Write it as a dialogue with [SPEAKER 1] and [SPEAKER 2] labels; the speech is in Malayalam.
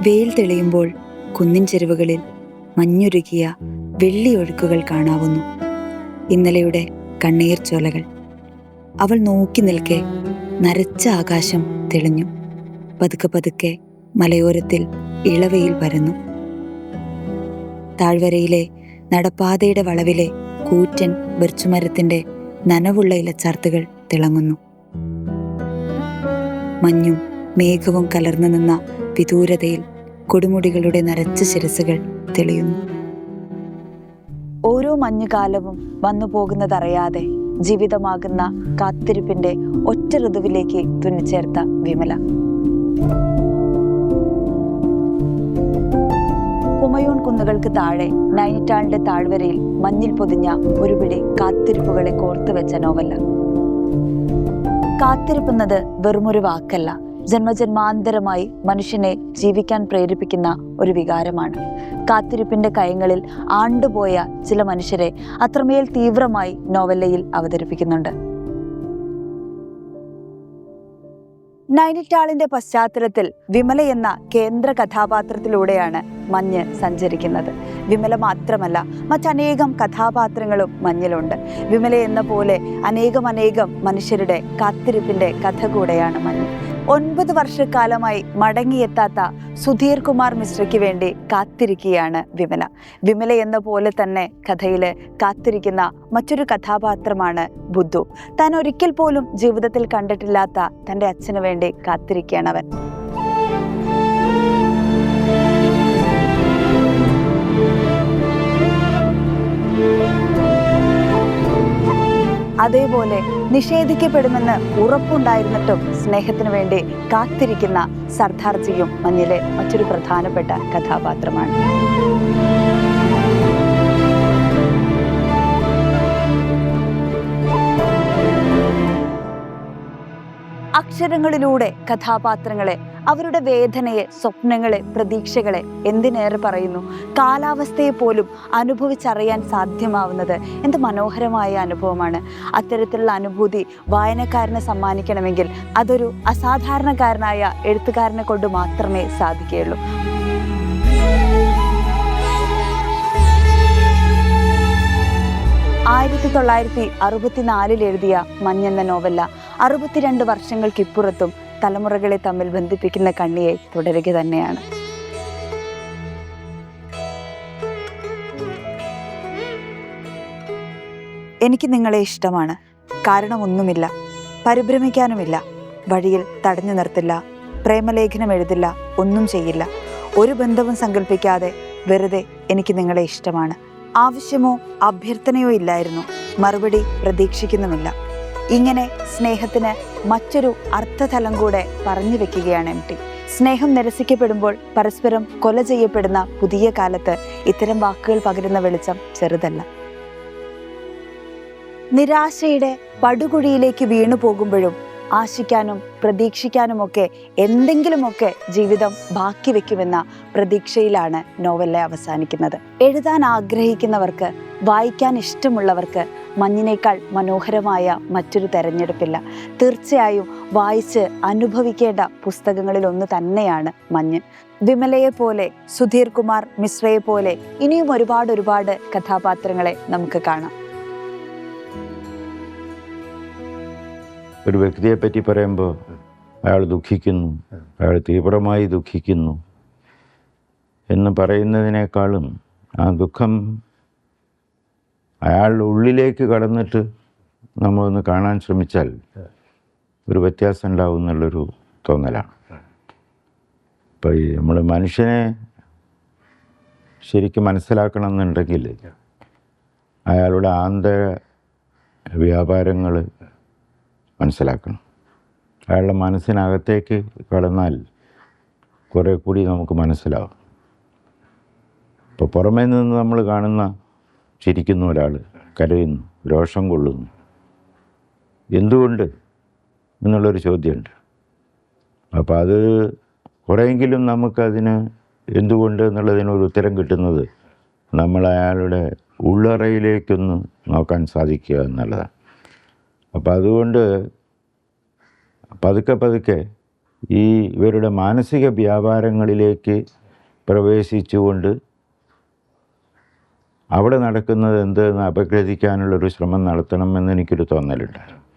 [SPEAKER 1] വെയിൽ തെളിയുമ്പോൾ കുന്നിൻ ചെരുവുകളിൽ മഞ്ഞുരുകിയ വെള്ളിയൊഴുക്കുകൾ കാണാവുന്നു. ഇന്നലെയുടെ കണ്ണീർ ചോലകൾ. അവൾ നോക്കി നിൽക്കെ നരച്ച ആകാശം തെളിഞ്ഞു. പതുക്കെ പതുക്കെ മലയോരത്തിൽ ഇളവയിൽ വരുന്നു. താഴ്വരയിലെ നടപ്പാതയുടെ വളവിലെ കൂറ്റൻ ബെർച്ചുമരത്തിന്റെ നനവുള്ള ഇലച്ചാർത്തുകൾ തിളങ്ങുന്നു. മഞ്ഞും മേഘവും കലർന്നു നിന്ന വിദൂരതയിൽ കൊടുമുടികളുടെ നരച്ച ശിരസുകൾ തെളിയുന്നു. ഓരോ മഞ്ഞുകാലവും വന്നു പോകുന്നതറിയാതെ ജീവിതമാകുന്ന കാത്തിരിപ്പിന്റെ ഒറ്റ ഋതുവിലേക്ക് തുന്നിച്ചേർത്ത വിമല. കുമയൂൺ കുന്നുകൾക്ക് താഴെ നൈനിറ്റാളിന്റെ താഴ്വരയിൽ മഞ്ഞിൽ പൊതിഞ്ഞ ഒരു പിടി കാത്തിരിപ്പുകളെ കോർത്തുവെച്ച നോവല. കാത്തിരിപ്പുന്നത് വെറുമൊരു വാക്കല്ല, ജന്മജന്മാന്തരമായി മനുഷ്യനെ ജീവിക്കാൻ പ്രേരിപ്പിക്കുന്ന ഒരു വികാരമാണ്. കാത്തിരിപ്പിന്റെ കയങ്ങളിൽ ആണ്ടുപോയ ചില മനുഷ്യരെ അത്രമേൽ തീവ്രമായി നോവലയിൽ അവതരിപ്പിക്കുന്നുണ്ട്. നൈനിറ്റാളിന്റെ പശ്ചാത്തലത്തിൽ വിമല എന്ന കേന്ദ്ര കഥാപാത്രത്തിലൂടെയാണ് മഞ്ഞ് സഞ്ചരിക്കുന്നത്. വിമല മാത്രമല്ല, മറ്റനേകം കഥാപാത്രങ്ങളും മഞ്ഞിലുണ്ട്. വിമല എന്ന പോലെ അനേകം മനുഷ്യരുടെ കാത്തിരിപ്പിന്റെ കഥ കൂടെയാണ് മഞ്ഞ്. 9 വർഷക്കാലമായി മടങ്ങിയെത്താത്ത സുധീർ കുമാർ മിശ്രയ്ക്ക് വേണ്ടി കാത്തിരിക്കുകയാണ് വിമല. വിമല എന്ന പോലെ തന്നെ കഥയില് കാത്തിരിക്കുന്ന മറ്റൊരു കഥാപാത്രമാണ് ബുദ്ധു. താൻ ഒരിക്കൽ പോലും ജീവിതത്തിൽ കണ്ടിട്ടില്ലാത്ത തൻ്റെ അച്ഛന് വേണ്ടി കാത്തിരിക്കുകയാണ് അവൻ. അതേപോലെ നിഷേധിക്കപ്പെടുമെന്ന് ഉറപ്പുണ്ടായിരുന്നിട്ടും സ്നേഹത്തിനു വേണ്ടി കാത്തിരിക്കുന്ന സർദാർജിയും മഞ്ഞിലെ മറ്റൊരു പ്രധാനപ്പെട്ട കഥാപാത്രമാണ്. അക്ഷരങ്ങളിലൂടെ കഥാപാത്രങ്ങളെ, അവരുടെ വേദനയെ, സ്വപ്നങ്ങളെ, പ്രതീക്ഷകളെ, എന്തിനേറെ പറയുന്നു കാലാവസ്ഥയെ പോലും അനുഭവിച്ചറിയാൻ സാധ്യമാവുന്നത് എന്ത് മനോഹരമായ അനുഭവമാണ്. അത്തരത്തിലുള്ള അനുഭൂതി വായനക്കാരനെ സമ്മാനിക്കണമെങ്കിൽ അതൊരു അസാധാരണക്കാരനായ എഴുത്തുകാരനെ കൊണ്ട് മാത്രമേ സാധിക്കുകയുള്ളൂ. ആയിരത്തി 1964 എഴുതിയ മഞ്ഞെന്ന നോവല 62 വർഷങ്ങൾക്കിപ്പുറത്തും തലമുറകളെ തമ്മിൽ ബന്ധിപ്പിക്കുന്ന കണ്ണിയെ തുടരുക തന്നെയാണ്. എനിക്ക് നിങ്ങളെ ഇഷ്ടമാണ്. കാരണമൊന്നുമില്ല, പരിഭ്രമിക്കാനുമില്ല. വഴിയിൽ തടഞ്ഞു നിർത്തില്ല, പ്രേമലേഖനം എഴുതില്ല, ഒന്നും ചെയ്യില്ല. ഒരു ബന്ധവും സങ്കല്പിക്കാതെ വെറുതെ എനിക്ക് നിങ്ങളെ ഇഷ്ടമാണ്. ആവശ്യമോ അഭ്യർത്ഥനയോ ഇല്ലായിരുന്നു, മറുപടി പ്രതീക്ഷിക്കുന്നുമില്ല. ഇങ്ങനെ സ്നേഹത്തിന് മറ്റൊരു അർത്ഥതലം കൂടെ പറഞ്ഞു വെക്കുകയാണ് എം ടി. സ്നേഹം നിരസിക്കപ്പെടുമ്പോൾ പരസ്പരം കൊല ചെയ്യപ്പെടുന്ന പുതിയ കാലത്ത് ഇത്തരം വാക്കുകൾ പകരുന്ന വെളിച്ചം ചെറുതല്ല. നിരാശയുടെ പടുകുഴിയിലേക്ക് വീണു പോകുമ്പോഴും ആശിക്കാനും പ്രതീക്ഷിക്കാനുമൊക്കെ എന്തെങ്കിലുമൊക്കെ ജീവിതം ബാക്കി വെക്കുമെന്ന പ്രതീക്ഷയിലാണ് നോവല അവസാനിക്കുന്നത്. എഴുതാൻ ആഗ്രഹിക്കുന്നവർക്ക്, വായിക്കാൻ ഇഷ്ടമുള്ളവർക്ക് മഞ്ഞിനേക്കാൾ മനോഹരമായ മറ്റൊരു തെരഞ്ഞെടുപ്പില്ല. തീർച്ചയായും വായിച്ച് അനുഭവിക്കേണ്ട പുസ്തകങ്ങളിൽ ഒന്ന് തന്നെയാണ് മഞ്ഞ്. വിമലയെ പോലെ, സുധീർ കുമാർ മിശ്രയെ പോലെ ഇനിയും ഒരുപാട് കഥാപാത്രങ്ങളെ നമുക്ക് കാണാം.
[SPEAKER 2] ഒരു വ്യക്തിയെ പറ്റി പറയുമ്പോൾ അയാൾ ദുഃഖിക്കുന്നു, അയാൾ തീവ്രമായി ദുഃഖിക്കുന്നു എന്ന് പറയുന്നതിനേക്കാളും ആ ദുഃഖം അയാളുടെ ഉള്ളിലേക്ക് കടന്നിട്ട് നമ്മളൊന്ന് കാണാൻ ശ്രമിച്ചാൽ ഒരു വ്യത്യാസം ഉണ്ടാവും എന്നുള്ളൊരു തോന്നലാണ്. ഇപ്പോൾ ഈ നമ്മൾ മനുഷ്യനെ ശരിക്കും മനസ്സിലാക്കണം എന്നുണ്ടെങ്കിൽ അയാളുടെ ആന്തര വ്യാപാരങ്ങൾ മനസ്സിലാക്കണം. അയാളുടെ മനസ്സിനകത്തേക്ക് കടന്നാൽ കുറേ കൂടി നമുക്ക് മനസ്സിലാവും. ഇപ്പോൾ പുറമേ നിന്ന് നമ്മൾ കാണുന്ന ചിരിക്കുന്ന ഒരാൾ, കരയുന്നു, രോഷം കൊള്ളുന്നു, എന്തുകൊണ്ട് എന്നുള്ളൊരു ചോദ്യമുണ്ട്. അപ്പോൾ അത് കുറേയെങ്കിലും നമുക്കതിന് എന്തുകൊണ്ട് എന്നുള്ളതിനൊരു ഉത്തരം കിട്ടുന്നത് നമ്മൾ അയാളുടെ ഉള്ളറയിലേക്കൊന്ന് നോക്കാൻ സാധിക്കുക എന്നുള്ളതാണ്. അപ്പോൾ അതുകൊണ്ട് പതുക്കെ ഈ ഇവരുടെ മാനസിക വ്യാപാരങ്ങളിലേക്ക് പ്രവേശിച്ചുകൊണ്ട് അവിടെ നടക്കുന്നത് എന്തെന്ന് അപഗ്രഥിക്കാനുള്ളൊരു ശ്രമം നടത്തണമെന്ന് എനിക്കൊരു തോന്നലുണ്ടായിരുന്നു.